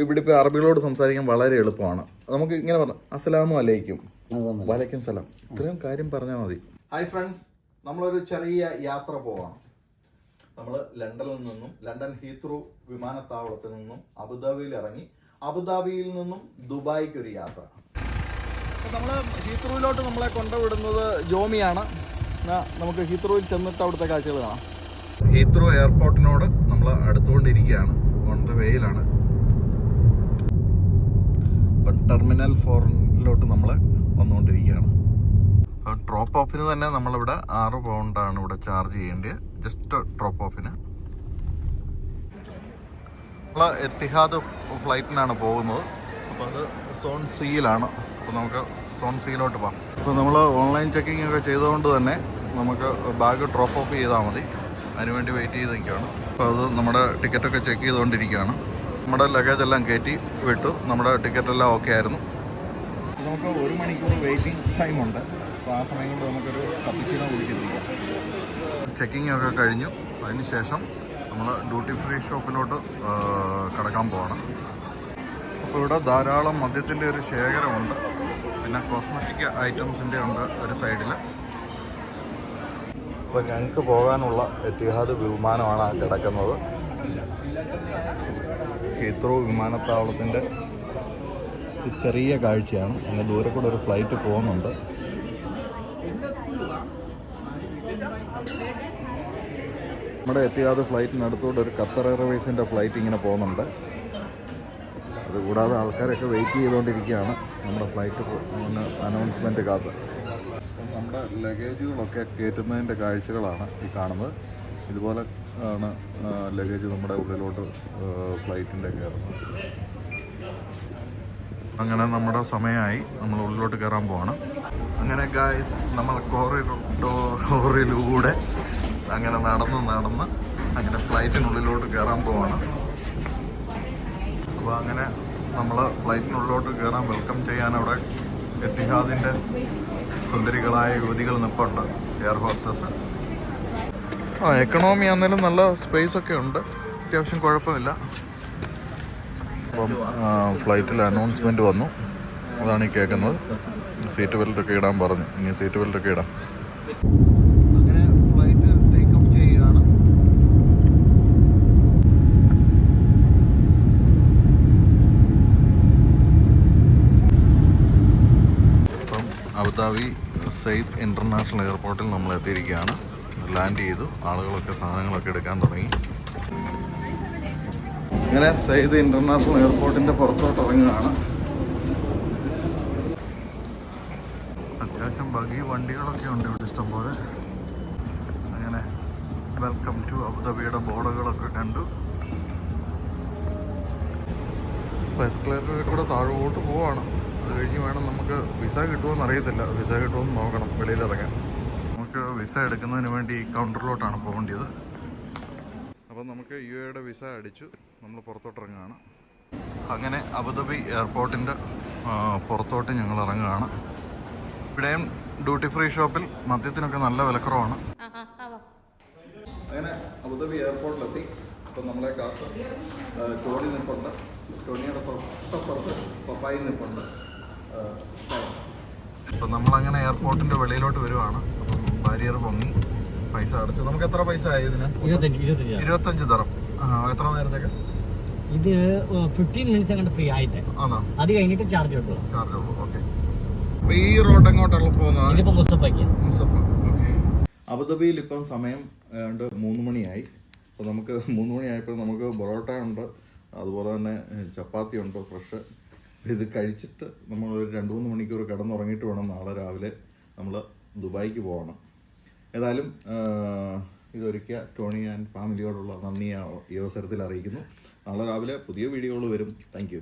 ഇവിടെ ഇപ്പോൾ അറബികളോട് സംസാരിക്കാൻ വളരെ എളുപ്പമാണ്. നമുക്ക് ഇങ്ങനെ പറഞ്ഞു അസ്സലാമു അലൈക്കും, വലൈക്കും സലാം, ഇത്രയും കാര്യം പറഞ്ഞാൽ മതി. ഹായ് ഫ്രണ്ട്സ്, നമ്മളൊരു ചെറിയ യാത്ര പോവാണ്. നമ്മൾ ലണ്ടൻ ഹീത്രൂ വിമാനത്താവളത്തിൽ നിന്നും അബുദാബിയിൽ ഇറങ്ങി അബുദാബിയിൽ നിന്നും ദുബായിക്ക് ഒരു യാത്ര. നമ്മൾ ഹീത്രൂവിലോട്ട് നമ്മളെ കൊണ്ടുവിടുന്നത് ജോമിയാണ്. നമുക്ക് ഹീത്രൂവിൽ ചെന്നിട്ട് അവിടുത്തെ കാഴ്ചകൾ കാണാം. ഹീത്രൂ എയർപോർട്ടിനോട് നമ്മൾ അടുത്തുകൊണ്ടിരിക്കുകയാണ്, ഓൺ ദ വേയിലാണ്. ഇപ്പം ടെർമിനൽ 4 നമ്മൾ വന്നുകൊണ്ടിരിക്കുകയാണ്. ഡ്രോപ്പ് ഓഫിന് തന്നെ നമ്മളിവിടെ 6 പൗണ്ടാണ് ഇവിടെ ചാർജ് ചെയ്യേണ്ടത്, ജസ്റ്റ് ഡ്രോപ്പ് ഓഫിന്. നമ്മൾ എത്തിഹാദ് ഫ്ലൈറ്റിനാണ് പോകുന്നത്. അപ്പോൾ അത് സോൺ സിയിലാണ്. അപ്പോൾ നമുക്ക് സോൺ സിയിലോട്ട് പോകാം. അപ്പോൾ നമ്മൾ ഓൺലൈൻ ചെക്കിംഗ് ഒക്കെ ചെയ്തുകൊണ്ട് തന്നെ നമുക്ക് ബാഗ് ഡ്രോപ്പ് ഓഫ് ചെയ്താൽ മതി. അതിനുവേണ്ടി വെയിറ്റ് ചെയ്ത് നിൽക്കുകയാണ്. അപ്പോൾ അത് നമ്മുടെ ടിക്കറ്റൊക്കെ ചെക്ക് ചെയ്തുകൊണ്ടിരിക്കുകയാണ്. നമ്മുടെ ലഗേജ് എല്ലാം കയറ്റി വിട്ടു. നമ്മുടെ ടിക്കറ്റെല്ലാം ഓക്കെ ആയിരുന്നു. നമുക്ക് 1 മണിക്കൂർ വെയിറ്റിംഗ് ടൈമുണ്ട്. അപ്പോൾ ആ സമയം കൊണ്ട് നമുക്കൊരു കപ്പിച്ചിനോ കുടിച്ചിരിക്കാം. ചെക്കിംഗ് ഒക്കെ കഴിഞ്ഞു. അതിന് ശേഷം നമ്മൾ ഡ്യൂട്ടി ഫ്രീ ഷോപ്പിലോട്ട് കടക്കാൻ പോകണം. അപ്പോൾ ഇവിടെ ധാരാളം മദ്യത്തിൻ്റെ ഒരു ശേഖരമുണ്ട്. പിന്നെ കോസ്മെറ്റിക് ഐറ്റംസിൻ്റെ ഉണ്ട് ഒരു സൈഡിൽ. അപ്പോൾ ഞങ്ങൾക്ക് പോകാനുള്ള എത്തിഹാദ് വിമാനമാണ് ആ കിടക്കുന്നത്. ഹീത്രൂ വിമാനത്താവളത്തിൻ്റെ ചെറിയ കാഴ്ചയാണ്. അങ്ങനെ ദൂരെ കൂടെ ഒരു ഫ്ലൈറ്റ് പോകുന്നുണ്ട്. നമ്മുടെ എത്തിഹാദ് ഫ്ലൈറ്റിനടുത്തൂടെ ഒരു ഖത്തർ എയർവേസിൻ്റെ ഫ്ലൈറ്റ് ഇങ്ങനെ പോകുന്നുണ്ട്. അതുകൂടാതെ ആൾക്കാരൊക്കെ വെയിറ്റ് ചെയ്തുകൊണ്ടിരിക്കുകയാണ് നമ്മുടെ ഫ്ലൈറ്റ് അനൗൺസ്മെൻറ്റ് കാത്ത്. നമ്മുടെ ലഗേജുകളൊക്കെ കയറ്റുന്നതിൻ്റെ കാഴ്ചകളാണ് ഈ കാണുന്നത്. ഇതുപോലെ ആണ് ലഗേജ് നമ്മുടെ ഉള്ളിലോട്ട് ഫ്ലൈറ്റിൻ്റെ കയറുന്നത്. അങ്ങനെ നമ്മുടെ സമയമായി, നമ്മൾ ഉള്ളിലോട്ട് കയറാൻ പോവാണ്. അങ്ങനെ ഗായ്സ്, നമ്മൾ കോറിലൂടെ അങ്ങനെ നടന്ന് അങ്ങനെ ഫ്ലൈറ്റിനുള്ളിലോട്ട് കയറാൻ പോവാണ്. അപ്പോൾ അങ്ങനെ നമ്മൾ ഫ്ലൈറ്റിനുള്ളിലോട്ട് കയറാൻ വെൽക്കം ചെയ്യാൻ അവിടെ എത്തിഹാദിൻ്റെ സുന്ദരികളായ യുവതികൾ നിൽപ്പുണ്ട്, എയർ ഹോസ്റ്റസ്. എക്കണോമി ആണെങ്കിലും നല്ല സ്പേസ് ഒക്കെ ഉണ്ട്, അത്യാവശ്യം കുഴപ്പമില്ല. അപ്പം ഫ്ലൈറ്റിൽ അനൗൺസ്മെൻറ്റ് വന്നു, അതാണ് ഈ കേൾക്കുന്നത്. സീറ്റ് ബെൽറ്റൊക്കെ ഇടാൻ പറഞ്ഞു. ഇനി സീറ്റ് ബെൽറ്റൊക്കെ ഇടാം. അങ്ങനെ ഫ്ലൈറ്റ് ടേക്ക് ഓഫ് ചെയ്യുകയാണ്. ഇപ്പം അബുദാബി സെയ്ദ് ഇൻ്റർനാഷണൽ എയർപോർട്ടിൽ നമ്മൾ എത്തിയിരിക്കുകയാണ്. ലാൻഡ് ചെയ്തു. ആളുകളൊക്കെ സാധനങ്ങളൊക്കെ എടുക്കാൻ തുടങ്ങി. ഇങ്ങനെ സെയ്ദ് ഇൻ്റർനാഷണൽ എയർപോർട്ടിൻ്റെ പുറത്തോട്ട് ഇറങ്ങുകയാണ്. അത്യാവശ്യം ബഗ്ഗി വണ്ടികളൊക്കെ ഉണ്ട് ഇവിടെ ഇഷ്ടംപോലെ. അങ്ങനെ വെൽക്കം ടു അബുദാബിയുടെ ബോർഡുകളൊക്കെ കണ്ടു. ഇപ്പോൾ എസ്കലേറ്ററിൽ കൂടെ താഴോട്ട് പോവാണ്. അത് കഴിഞ്ഞ് വേണം നമുക്ക് വിസ കിട്ടുമോയെന്ന് അറിയത്തില്ല. വിസ കിട്ടുമോയെന്ന് നോക്കണം വെളിയിലിറങ്ങാൻ. നമുക്ക് വിസ എടുക്കുന്നതിന് വേണ്ടി ഈ കൗണ്ടറിലോട്ടാണ് പോകേണ്ടത്. അപ്പോൾ നമുക്ക് UAEയുടെ വിസ അടിച്ചു. നമ്മൾ പുറത്തോട്ടിറങ്ങുകയാണ്. അങ്ങനെ അബുദാബി എയർപോർട്ടിൻ്റെ പുറത്തോട്ട് ഞങ്ങൾ ഇറങ്ങുകയാണ്. ഇവിടെയും ഡ്യൂട്ടി ഫ്രീ ഷോപ്പിൽ മദ്യത്തിനൊക്കെ നല്ല വിലക്കുറവാണ്. അങ്ങനെ അബുദാബി എയർപോർട്ടിലെത്തി. ഇപ്പം നമ്മളെ കാത്ത് ടോണി നിൽപ്പുണ്ട്. ടോണിയുടെ തൊട്ടപ്പുറത്ത് പപ്പായി നിൽപ്പുണ്ട്. അപ്പം നമ്മളങ്ങനെ എയർപോർട്ടിൻ്റെ വെളിയിലോട്ട് വരുവാണ്. അപ്പം ബാരിയർ പൊങ്ങി പൈസ അടച്ചു. നമുക്ക് എത്ര പൈസ ആയി ഇതിന്? 25 ദിർഹം. എത്ര നേരത്തേക്ക്? ഇത് 15 മിനിറ്റ്സ് ഫ്രീ ആയിട്ട്. ആണോ? അത് കഴിഞ്ഞിട്ട് ചാർജ് ഉള്ളൂ. ഓക്കെ. അപ്പോൾ ഈ റോഡ് എങ്ങോട്ടുള്ള പോകുന്നത്? മുസഫ. ഓക്കെ. അബുദാബിയിൽ ഇപ്പം സമയം 3 മണിയായി. അപ്പോൾ നമുക്ക് 3 മണിയായപ്പോൾ നമുക്ക് പൊറോട്ട ഉണ്ട്, അതുപോലെ തന്നെ ചപ്പാത്തി ഉണ്ട് ഫ്രഷ്. ഇത് കഴിച്ചിട്ട് നമ്മൾ ഒരു 2-3 മണിക്കൂർ കിടന്നുറങ്ങിയിട്ട് വേണം നാളെ രാവിലെ നമ്മൾ ദുബായിക്ക് പോകണം. ഏതായാലും ഇതൊരിക്കൽ ടോണി ആൻഡ് ഫാമിലിയോടുള്ള നന്ദി ഈ അവസരത്തിൽ അറിയിക്കുന്നു. നാളെ രാവിലെ പുതിയ വീഡിയോകൾ വരും. Thank you.